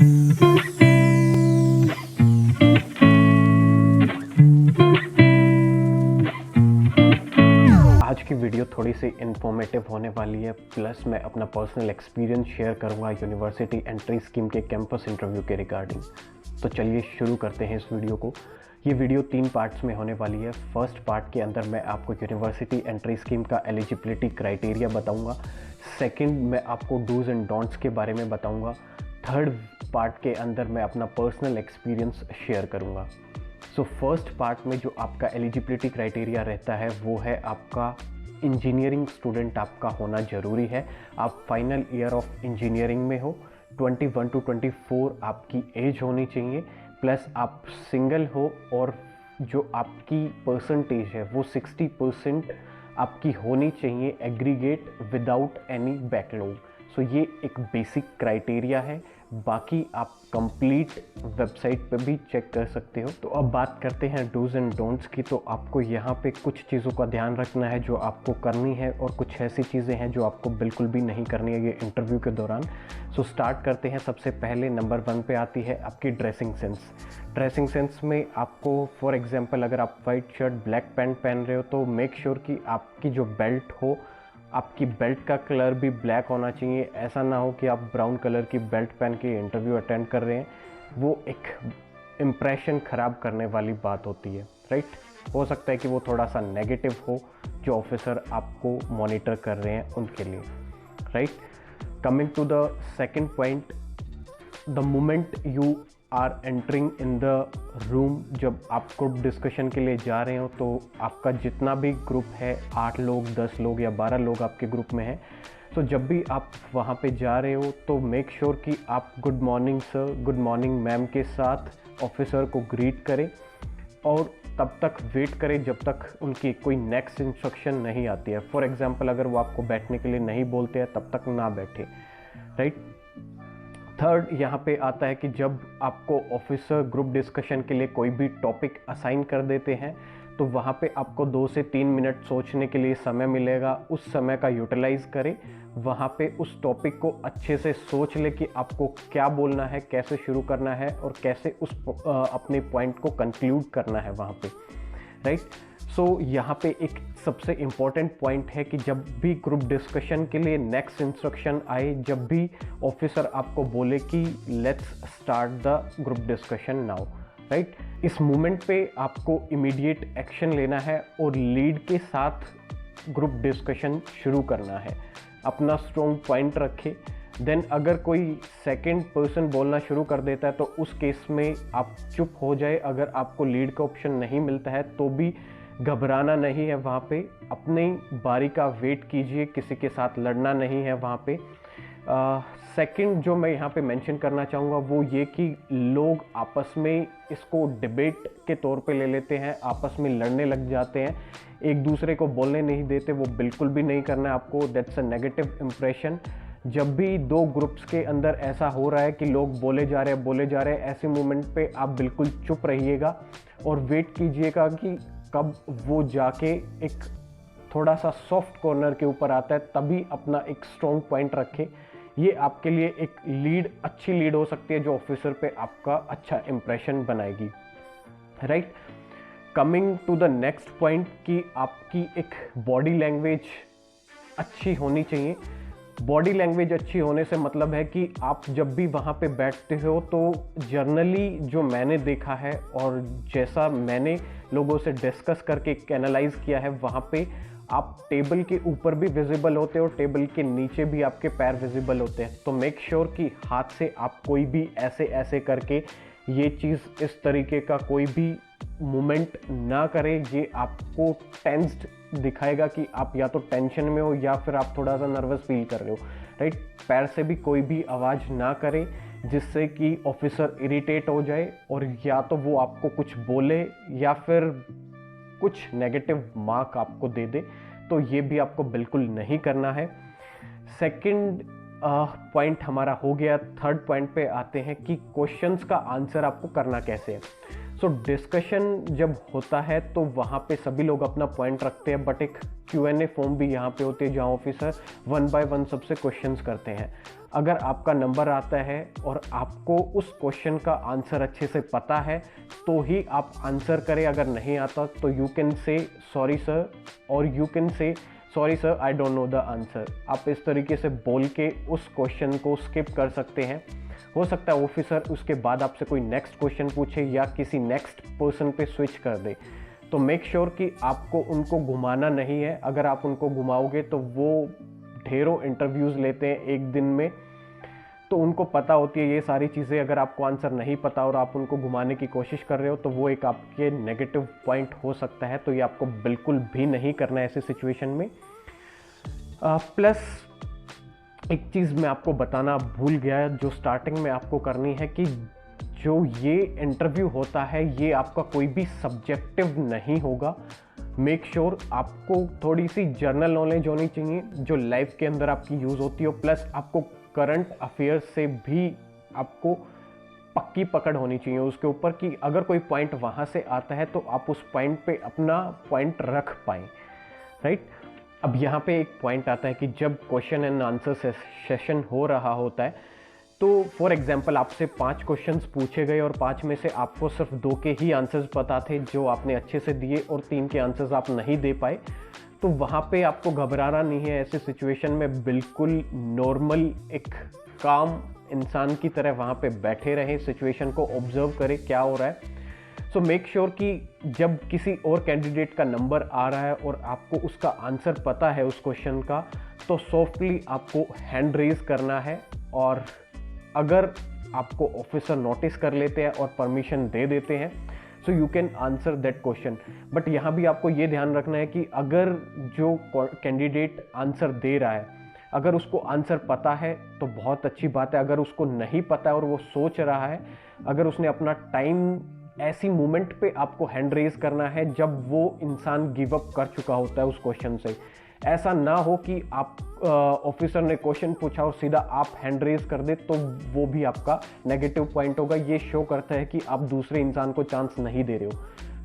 आज की वीडियो थोड़ी सी इन्फॉर्मेटिव होने वाली है, प्लस मैं अपना पर्सनल एक्सपीरियंस शेयर करूँगा यूनिवर्सिटी एंट्री स्कीम के कैंपस इंटरव्यू के रिगार्डिंग। तो चलिए शुरू करते हैं इस वीडियो को। ये वीडियो 3 पार्ट्स में होने वाली है। फर्स्ट पार्ट के अंदर मैं आपको यूनिवर्सिटी एंट्री स्कीम का एलिजिबिलिटी क्राइटेरिया बताऊँगा। सेकेंड, मैं आपको डूज एंड डोंट्स के बारे में बताऊँगा। थर्ड पार्ट के अंदर मैं अपना पर्सनल एक्सपीरियंस शेयर करूँगा। सो फर्स्ट पार्ट में जो आपका एलिजिबिलिटी क्राइटेरिया रहता है वो है आपका इंजीनियरिंग स्टूडेंट आपका होना ज़रूरी है। आप फाइनल ईयर ऑफ इंजीनियरिंग में हो, 21 to 24 आपकी एज होनी चाहिए, प्लस आप सिंगल हो और जो आपकी परसेंटेज है वो 60% आपकी होनी चाहिए एग्रीगेट विदाउट एनी बैकलॉग। सो ये एक बेसिक क्राइटेरिया है, बाकी आप कंप्लीट वेबसाइट पे भी चेक कर सकते हो। तो अब बात करते हैं डूज एंड डोंट्स की। तो आपको यहाँ पे कुछ चीज़ों का ध्यान रखना है जो आपको करनी है, और कुछ ऐसी चीज़ें हैं जो आपको बिल्कुल भी नहीं करनी है ये इंटरव्यू के दौरान। सो स्टार्ट करते हैं। सबसे पहले नंबर 1 पे आती है आपकी ड्रेसिंग सेंस। ड्रेसिंग सेंस में आपको फॉर एग्जांपल अगर आप वाइट शर्ट ब्लैक पैंट पहन रहे हो तो मेक श्योर कि आपकी जो बेल्ट हो, आपकी बेल्ट का कलर भी ब्लैक होना चाहिए। ऐसा ना हो कि आप ब्राउन कलर की बेल्ट पहन के इंटरव्यू अटेंड कर रहे हैं, वो एक इम्प्रेशन ख़राब करने वाली बात होती है, राइट। हो सकता है कि वो थोड़ा सा नेगेटिव हो जो ऑफिसर आपको मॉनिटर कर रहे हैं उनके लिए, right. Coming to the second point, the moment you are entering in the room, जब आप ग्रुप डिस्कशन के लिए जा रहे हो तो आपका जितना भी ग्रुप है, 8 लोग 10 लोग या 12 लोग आपके ग्रुप में हैं, तो जब भी आप वहाँ पे जा रहे हो तो मेक श्योर कि आप good morning sir, good morning ma'am के साथ ऑफिसर को ग्रीट करें, और तब तक वेट करें जब तक उनकी कोई नेक्स्ट इंस्ट्रक्शन नहीं आती है। फॉर एग्जांपल अगर वो आपको बैठने के लिए नहीं बोलते हैं तब तक ना बैठे, राइट। थर्ड यहाँ पे आता है कि जब आपको ऑफिसर ग्रुप डिस्कशन के लिए कोई भी टॉपिक असाइन कर देते हैं तो वहाँ पे आपको 2 से 3 मिनट सोचने के लिए समय मिलेगा। उस समय का यूटिलाइज करें, वहाँ पे उस टॉपिक को अच्छे से सोच ले कि आपको क्या बोलना है, कैसे शुरू करना है और कैसे उस अपने पॉइंट को कंक्लूड करना है वहाँ पे, राइट। सो यहाँ पे एक सबसे इम्पॉर्टेंट पॉइंट है कि जब भी ग्रुप डिस्कशन के लिए नेक्स्ट इंस्ट्रक्शन आए, जब भी ऑफिसर आपको बोले कि let's start the group discussion now, right, इस मोमेंट पे आपको इमीडिएट एक्शन लेना है और लीड के साथ ग्रुप डिस्कशन शुरू करना है। अपना स्ट्रॉन्ग पॉइंट रखे। देन अगर कोई सेकंड पर्सन बोलना शुरू कर देता है तो उस केस में आप चुप हो जाए। अगर आपको लीड का ऑप्शन नहीं मिलता है तो भी घबराना नहीं है, वहाँ पे अपनी बारी का वेट कीजिए, किसी के साथ लड़ना नहीं है वहाँ पे। सेकंड जो मैं यहाँ पे मेंशन करना चाहूँगा वो ये कि लोग आपस में इसको डिबेट के तौर पे ले लेते हैं, आपस में लड़ने लग जाते हैं, एक दूसरे को बोलने नहीं देते। वो बिल्कुल भी नहीं करना है आपको, दैट्स अ नेगेटिव इम्प्रेशन। जब भी 2 ग्रुप्स के अंदर ऐसा हो रहा है कि लोग बोले जा रहे हैं, ऐसे मोमेंट पे आप बिल्कुल चुप रहिएगा और वेट कीजिएगा कि कब वो जाके एक थोड़ा सा सॉफ्ट कॉर्नर के ऊपर आता है, तभी अपना एक स्ट्रॉन्ग पॉइंट रखें। ये आपके लिए एक अच्छी लीड हो सकती है जो ऑफिसर पे आपका अच्छा इंप्रेशन बनाएगी, right. Coming to the next point कि आपकी एक बॉडी लैंग्वेज अच्छी होनी चाहिए। बॉडी लैंग्वेज अच्छी होने से मतलब है कि आप जब भी वहाँ पे बैठते हो तो जर्नली जो मैंने देखा है और जैसा मैंने लोगों से डिस्कस करके एनालाइज किया है, वहाँ पे आप टेबल के ऊपर भी विजिबल होते हो, टेबल के नीचे भी आपके पैर विजिबल होते हैं। तो मेक श्योर कि हाथ से आप कोई भी ऐसे ऐसे करके ये चीज़, इस तरीके का कोई भी मूवमेंट ना करें। ये आपको टेंस्ड दिखाएगा कि आप या तो टेंशन में हो या फिर आप थोड़ा सा नर्वस फील कर रहे हो, राइट। पैर से भी कोई भी आवाज़ ना करें जिससे कि ऑफिसर इरिटेट हो जाए और या तो वो आपको कुछ बोले या फिर कुछ नेगेटिव मार्क आपको दे दे। तो ये भी आपको बिल्कुल नहीं करना है। सेकंड पॉइंट हमारा हो गया। थर्ड पॉइंट पे आते हैं कि क्वेश्चंस का आंसर आपको करना कैसे है। सो डिस्कशन जब होता है तो वहाँ पे सभी लोग अपना पॉइंट रखते हैं, बट एक Q&A फॉर्म भी यहाँ पे होती है जहाँ ऑफिसर 1 बाय 1 सबसे क्वेश्चंस करते हैं। अगर आपका नंबर आता है और आपको उस क्वेश्चन का आंसर अच्छे से पता है तो ही आप आंसर करें, अगर नहीं आता तो you can say sorry sir, और you can say sorry sir I don't know the answer. आप इस तरीके से बोल के उस क्वेश्चन को स्किप कर सकते हैं। हो सकता है ऑफिसर उसके बाद आपसे कोई नेक्स्ट क्वेश्चन पूछे या किसी नेक्स्ट पर्सन पे स्विच कर दे, तो मेक श्योर कि आपको उनको घुमाना नहीं है। अगर आप उनको घुमाओगे तो वो ढेरों इंटरव्यूज़ लेते हैं एक दिन में, तो उनको पता होती है ये सारी चीज़ें। अगर आपको आंसर नहीं पता और आप उनको घुमाने की कोशिश कर रहे हो तो वो एक आपके नेगेटिव पॉइंट हो सकता है, तो ये आपको बिल्कुल भी नहीं करना है ऐसी सिचुएशन में। प्लस एक चीज़ मैं आपको बताना भूल गया जो स्टार्टिंग में आपको करनी है, कि जो ये इंटरव्यू होता है ये आपका कोई भी सब्जेक्टिव नहीं होगा। मेक श्योर आपको थोड़ी सी जनरल नॉलेज होनी चाहिए जो लाइफ के अंदर आपकी यूज़ होती हो, प्लस आपको करंट अफेयर्स से भी आपको पक्की पकड़ होनी चाहिए उसके ऊपर, कि अगर कोई पॉइंट वहाँ से आता है तो आप उस पॉइंट पे अपना पॉइंट रख पाएँ, राइट। अब यहाँ पे एक पॉइंट आता है कि जब क्वेश्चन एंड आंसर सेशन हो रहा होता है तो फॉर एग्जांपल आपसे 5 क्वेश्चंस पूछे गए और 5 में से आपको सिर्फ 2 के ही आंसर्स पता थे जो आपने अच्छे से दिए और 3 के आंसर्स आप नहीं दे पाए, तो वहाँ पे आपको घबराना नहीं है। ऐसे सिचुएशन में बिल्कुल नॉर्मल एक काम इंसान की तरह वहाँ पे बैठे रहें, सिचुएशन को ऑब्जर्व करें क्या हो रहा है। सो मेक श्योर कि जब किसी और कैंडिडेट का नंबर आ रहा है और आपको उसका आंसर पता है उस क्वेश्चन का, तो सॉफ्टली आपको हैंड रेज करना है, और अगर आपको ऑफिसर नोटिस कर लेते हैं और परमिशन दे देते हैं so you can answer that question. But यहाँ भी आपको ये ध्यान रखना है कि अगर जो कैंडिडेट आंसर दे रहा है अगर उसको आंसर पता है तो बहुत अच्छी बात है, अगर उसको नहीं पता है और वो सोच रहा है, अगर उसने अपना टाइम ऐसी मोमेंट पे आपको हैंड रेज करना है जब वो इंसान गिव अप कर चुका होता है उस क्वेश्चन से। ऐसा ना हो कि आप ऑफिसर ने क्वेश्चन पूछा और सीधा आप हैंड रेज कर दे, तो वो भी आपका नेगेटिव पॉइंट होगा। ये शो करता है कि आप दूसरे इंसान को चांस नहीं दे रहे हो,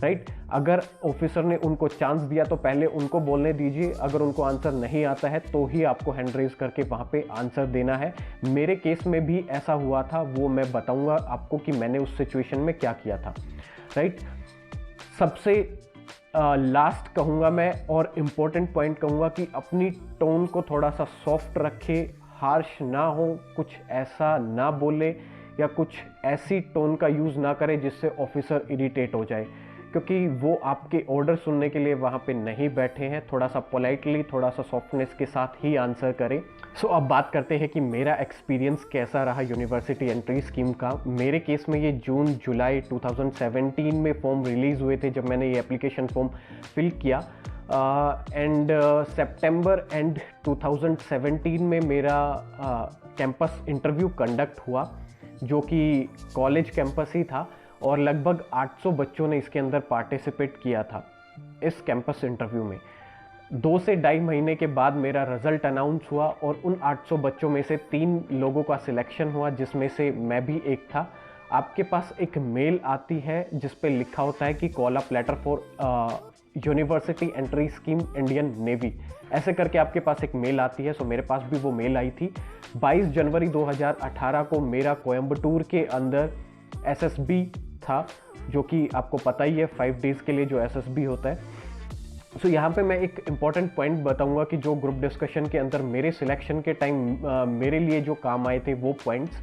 राइट। अगर ऑफिसर ने उनको चांस दिया तो पहले उनको बोलने दीजिए, अगर उनको आंसर नहीं आता है तो ही आपको हैंड रेज करके वहाँ पे आंसर देना है। मेरे केस में भी ऐसा हुआ था, वो मैं बताऊँगा आपको कि मैंने उस सिचुएशन में क्या किया था, राइट। सबसे लास्ट कहूँगा मैं और इम्पोर्टेंट पॉइंट कहूँगा कि अपनी टोन को थोड़ा सा सॉफ्ट रखे, हार्श ना हो, कुछ ऐसा ना बोले या कुछ ऐसी टोन का यूज़ ना करे जिससे ऑफिसर इरिटेट हो जाए, क्योंकि वो आपके ऑर्डर सुनने के लिए वहाँ पे नहीं बैठे हैं। थोड़ा सा पोलाइटली, थोड़ा सा सॉफ्टनेस के साथ ही आंसर करें। सो अब बात करते हैं कि मेरा एक्सपीरियंस कैसा रहा यूनिवर्सिटी एंट्री स्कीम का। मेरे केस में ये जून जुलाई 2017 में फॉर्म रिलीज़ हुए थे जब मैंने ये एप्लीकेशन फॉर्म फिल किया, एंड सितंबर एंड 2017 में मेरा कैंपस इंटरव्यू कंडक्ट हुआ जो कि कॉलेज कैंपस ही था, और लगभग 800 बच्चों ने इसके अंदर पार्टिसिपेट किया था इस कैंपस इंटरव्यू में। 2 से ढाई महीने के बाद मेरा रिज़ल्ट अनाउंस हुआ और उन 800 बच्चों में से 3 लोगों का सिलेक्शन हुआ, जिसमें से मैं भी एक था। आपके पास एक मेल आती है जिस पे लिखा होता है कि call up later for university entry scheme Indian navy, ऐसे करके आपके पास एक मेल आती है। सो मेरे पास भी वो मेल आई थी। 22 जनवरी 2018 को मेरा कोयम्बटूर के अंदर SSB था, जो कि आपको पता ही है 5 डेज़ के लिए जो SSB होता है। सो यहाँ पे मैं एक इम्पॉर्टेंट पॉइंट बताऊँगा कि जो ग्रुप डिस्कशन के अंदर मेरे सिलेक्शन के टाइम मेरे लिए जो काम आए थे वो पॉइंट्स।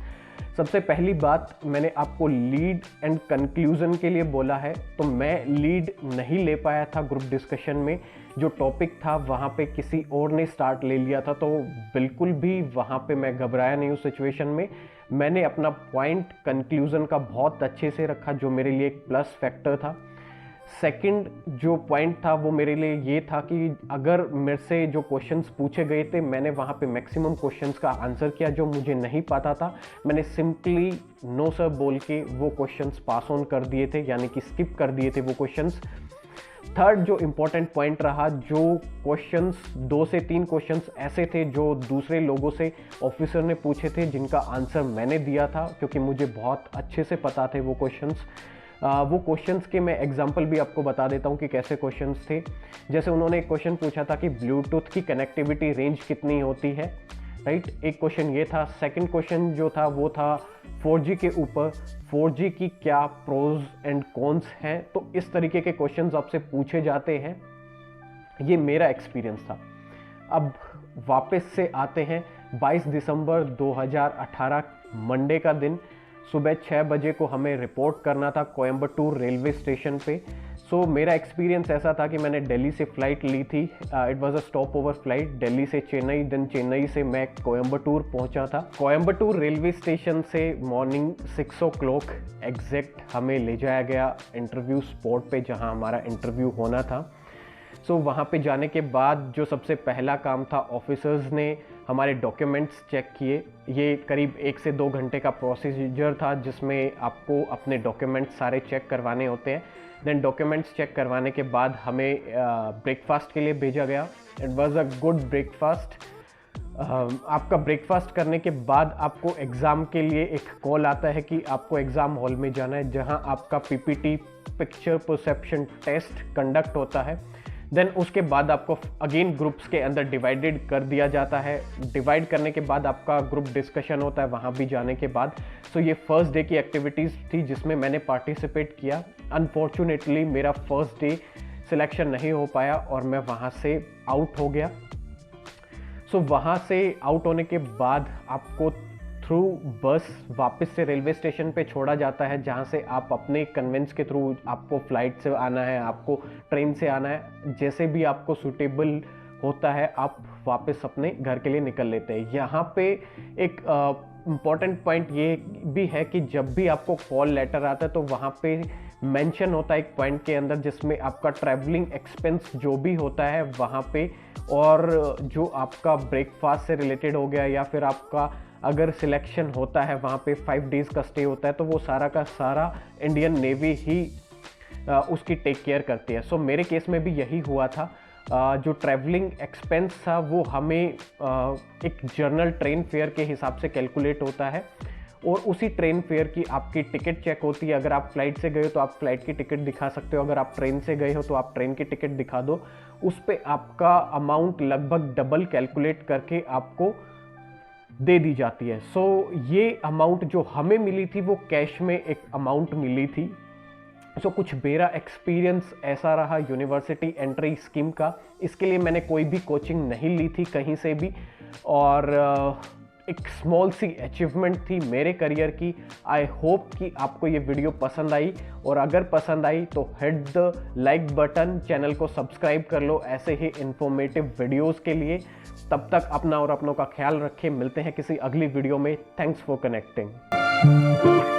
सबसे पहली बात, मैंने आपको लीड एंड कंक्लूजन के लिए बोला है, तो मैं लीड नहीं ले पाया था ग्रुप डिस्कशन में। जो टॉपिक था वहाँ पे किसी और ने स्टार्ट ले लिया था, तो बिल्कुल भी वहाँ पे मैं घबराया नहीं उस सिचुएशन में। मैंने अपना पॉइंट कंक्लूजन का बहुत अच्छे से रखा, जो मेरे लिए एक प्लस फैक्टर था। सेकंड जो पॉइंट था वो मेरे लिए ये था कि अगर मेरे से जो क्वेश्चंस पूछे गए थे, मैंने वहाँ पे मैक्सिमम क्वेश्चंस का आंसर किया। जो मुझे नहीं पता था मैंने सिंपली नो सर बोल के वो क्वेश्चंस पास ऑन कर दिए थे, यानी कि स्किप कर दिए थे वो क्वेश्चंस। थर्ड जो इम्पोर्टेंट पॉइंट रहा, जो क्वेश्चंस 2 से 3 क्वेश्चंस ऐसे थे जो दूसरे लोगों से ऑफिसर ने पूछे थे, जिनका आंसर मैंने दिया था क्योंकि मुझे बहुत अच्छे से पता थे वो क्वेश्चंस। वो क्वेश्चंस के मैं एग्जांपल भी आपको बता देता हूँ कि कैसे क्वेश्चंस थे। जैसे उन्होंने एक क्वेश्चन पूछा था कि ब्लूटूथ की कनेक्टिविटी रेंज कितनी होती है, राइट। एक क्वेश्चन ये था। सेकंड क्वेश्चन जो था वो था 4G के ऊपर, 4G की क्या प्रोज एंड कॉन्स हैं। तो इस तरीके के क्वेश्चंस आपसे पूछे जाते हैं। ये मेरा एक्सपीरियंस था। अब वापस से आते हैं 22 दिसंबर 2018 मंडे का दिन। सुबह 6 बजे को हमें रिपोर्ट करना था कोयम्बटूर रेलवे स्टेशन पे। सो मेरा एक्सपीरियंस ऐसा था कि मैंने दिल्ली से फ़्लाइट ली थी। It was a stop over flight, Delhi से चेन्नई, देन चेन्नई से मैं कोयम्बटूर पहुंचा था। कोयम्बटूर रेलवे स्टेशन से मॉर्निंग 6 o'clock एग्जैक्ट हमें ले जाया गया इंटरव्यू स्पॉट पे, जहां हमारा इंटरव्यू होना था। सो वहाँ पे जाने के बाद जो सबसे पहला काम था, ऑफिसर्स ने हमारे डॉक्यूमेंट्स चेक किए। ये करीब 1 से 2 घंटे का प्रोसीजर था जिसमें आपको अपने डॉक्यूमेंट्स सारे चेक करवाने होते हैं। देन डॉक्यूमेंट्स चेक करवाने के बाद हमें ब्रेकफास्ट के लिए भेजा गया। It was a good breakfast. आपका ब्रेकफास्ट करने के बाद आपको एग्ज़ाम के लिए एक कॉल आता है कि आपको एग्ज़ाम हॉल में जाना है, जहां आपका PPT picture perception test conduct होता है। देन उसके बाद आपको अगेन ग्रुप्स के अंदर डिवाइडेड कर दिया जाता है। डिवाइड करने के बाद आपका ग्रुप डिस्कशन होता है वहाँ भी जाने के बाद। सो ये फर्स्ट डे की एक्टिविटीज़ थी जिसमें मैंने पार्टिसिपेट किया। अनफॉर्चुनेटली मेरा फर्स्ट डे सिलेक्शन नहीं हो पाया और मैं वहाँ से आउट हो गया। सो वहाँ से आउट होने के बाद आपको थ्रू बस वापस से रेलवे स्टेशन पे छोड़ा जाता है, जहाँ से आप अपने कन्वेंस के थ्रू, आपको फ्लाइट से आना है, आपको ट्रेन से आना है, जैसे भी आपको सूटेबल होता है आप वापस अपने घर के लिए निकल लेते हैं। यहाँ पे एक इम्पॉर्टेंट पॉइंट ये भी है कि जब भी आपको कॉल लेटर आता है तो वहाँ पे मेंशन होता है एक पॉइंट के अंदर, जिसमें आपका ट्रैवलिंग एक्सपेंस जो भी होता है वहाँ पे, और जो आपका ब्रेकफास्ट से रिलेटेड हो गया, या फिर आपका अगर सिलेक्शन होता है वहाँ पे 5 डेज़ का स्टे होता है, तो वो सारा का सारा इंडियन नेवी ही उसकी टेक केयर करती है। सो मेरे केस में भी यही हुआ था। जो ट्रैवलिंग एक्सपेंस था वो हमें एक जर्नल ट्रेन फेयर के हिसाब से कैलकुलेट होता है, और उसी ट्रेन फेयर की आपकी टिकट चेक होती है। अगर आप फ्लाइट से गए हो तो आप फ्लाइट की टिकट दिखा सकते हो, अगर आप ट्रेन से गए हो तो आप ट्रेन की टिकट दिखा दो। उस पर आपका अमाउंट लगभग डबल कैलकुलेट करके आपको दे दी जाती है। सो ये अमाउंट जो हमें मिली थी वो कैश में एक अमाउंट मिली थी। सो कुछ मेरा एक्सपीरियंस ऐसा रहा यूनिवर्सिटी एंट्री स्कीम का। इसके लिए मैंने कोई भी कोचिंग नहीं ली थी कहीं से भी, और एक स्मॉल सी अचीवमेंट थी मेरे करियर की। आई होप कि आपको ये वीडियो पसंद आई, और अगर पसंद आई तो hit the like button, channel को सब्सक्राइब कर लो ऐसे ही इंफॉर्मेटिव वीडियोस के लिए। तब तक अपना और अपनों का ख्याल रखें। मिलते हैं किसी अगली वीडियो में। Thanks for connecting.